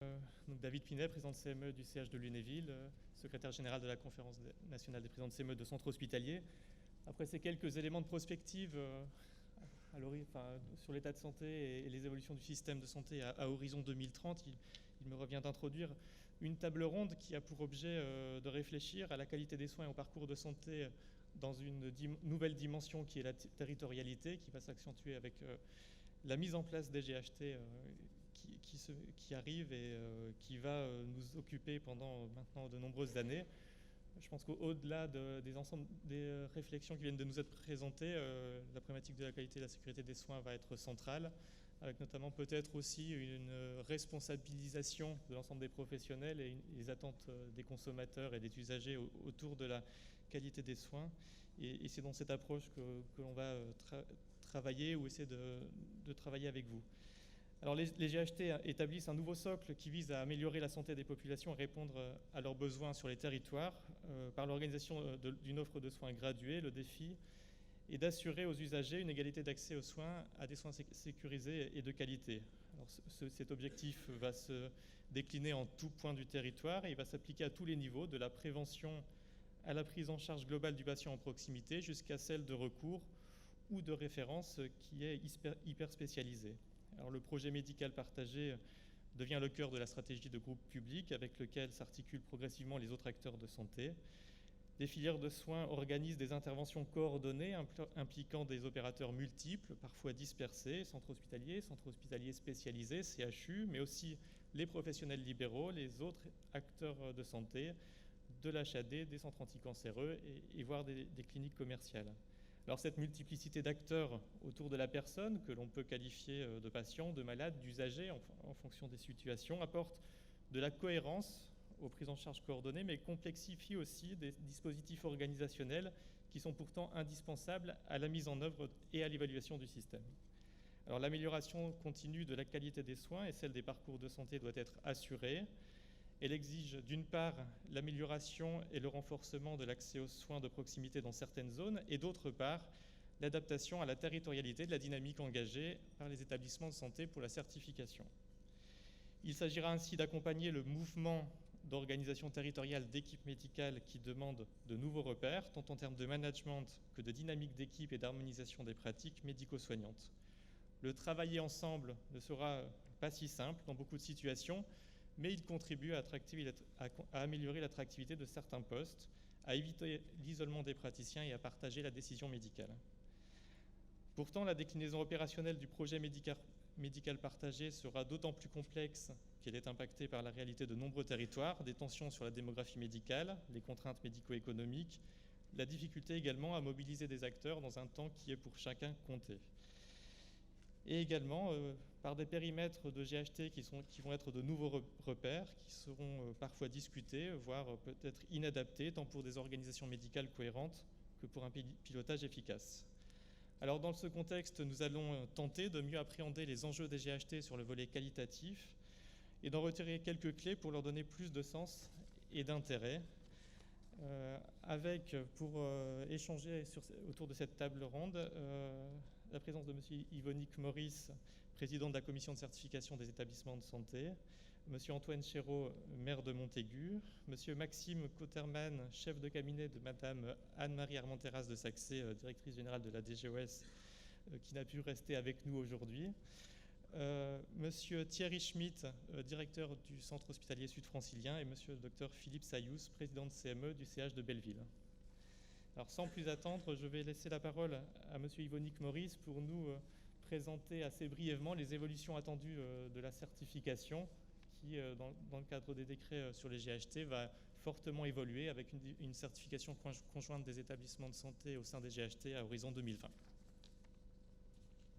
Donc David Pinet, président de CME du CH de Lunéville, secrétaire général de la Conférence nationale des présidents de CME de centres hospitaliers. Après ces quelques éléments de prospective sur l'état de santé et les évolutions du système de santé à horizon 2030, il me revient d'introduire une table ronde qui a pour objet de réfléchir à la qualité des soins et au parcours de santé dans une nouvelle dimension qui est la territorialité, qui va s'accentuer avec la mise en place des GHT qui arrive et qui va nous occuper pendant maintenant de nombreuses années. Je pense qu'au-delà des réflexions qui viennent de nous être présentées, la problématique de la qualité et de la sécurité des soins va être centrale, avec notamment peut-être aussi une responsabilisation de l'ensemble des professionnels et les attentes des consommateurs et des usagers autour de la qualité des soins. Et c'est dans cette approche que l'on va travailler ou essayer de travailler avec vous. Alors les GHT établissent un nouveau socle qui vise à améliorer la santé des populations et répondre à leurs besoins sur les territoires par l'organisation d'une offre de soins graduée. Le défi est d'assurer aux usagers une égalité d'accès aux soins, à des soins sécurisés et de qualité. Alors cet objectif va se décliner en tout point du territoire et il va s'appliquer à tous les niveaux, de la prévention à la prise en charge globale du patient en proximité jusqu'à celle de recours ou de référence qui est hyper spécialisée. Alors, le projet médical partagé devient le cœur de la stratégie de groupe public avec lequel s'articulent progressivement les autres acteurs de santé. Des filières de soins organisent des interventions coordonnées impliquant des opérateurs multiples, parfois dispersés, centres hospitaliers spécialisés, CHU, mais aussi les professionnels libéraux, les autres acteurs de santé, de l'HAD, des centres anticancéreux et voire des cliniques commerciales. Alors cette multiplicité d'acteurs autour de la personne, que l'on peut qualifier de patient, de malade, d'usager en fonction des situations, apporte de la cohérence aux prises en charge coordonnées, mais complexifie aussi des dispositifs organisationnels qui sont pourtant indispensables à la mise en œuvre et à l'évaluation du système. Alors l'amélioration continue de la qualité des soins et celle des parcours de santé doit être assurée. Elle exige d'une part l'amélioration et le renforcement de l'accès aux soins de proximité dans certaines zones et d'autre part l'adaptation à la territorialité de la dynamique engagée par les établissements de santé pour la certification. Il s'agira ainsi d'accompagner le mouvement d'organisation territoriale d'équipes médicales qui demande de nouveaux repères, tant en termes de management que de dynamique d'équipe et d'harmonisation des pratiques médico-soignantes. Le travailler ensemble ne sera pas si simple dans beaucoup de situations, mais il contribue à améliorer l'attractivité de certains postes, à éviter l'isolement des praticiens et à partager la décision médicale. Pourtant, la déclinaison opérationnelle du projet médical partagé sera d'autant plus complexe qu'elle est impactée par la réalité de nombreux territoires, des tensions sur la démographie médicale, les contraintes médico-économiques, la difficulté également à mobiliser des acteurs dans un temps qui est pour chacun compté. Et également par des périmètres de GHT qui vont être de nouveaux repères, qui seront parfois discutés, voire peut-être inadaptés, tant pour des organisations médicales cohérentes que pour un pilotage efficace. Alors dans ce contexte, nous allons tenter de mieux appréhender les enjeux des GHT sur le volet qualitatif et d'en retirer quelques clés pour leur donner plus de sens et d'intérêt. Pour échanger autour de cette table ronde, la présence de M. Yvonique Maurice, président de la commission de certification des établissements de santé, M. Antoine Chéreau, maire de Montaigu, M. Maxime Cotterman, chef de cabinet de Mme Anne-Marie Armenteras de Saxé, directrice générale de la DGOS, qui n'a pu rester avec nous aujourd'hui, Monsieur Thierry Schmitt, directeur du centre hospitalier sud-francilien, et Monsieur le Dr Philippe Sayous, président de CME du CH de Belleville. Alors sans plus attendre, je vais laisser la parole à Monsieur Yvonique Maurice pour nous présenter assez brièvement les évolutions attendues de la certification qui, dans le cadre des décrets sur les GHT, va fortement évoluer avec une certification conjointe des établissements de santé au sein des GHT à horizon 2020.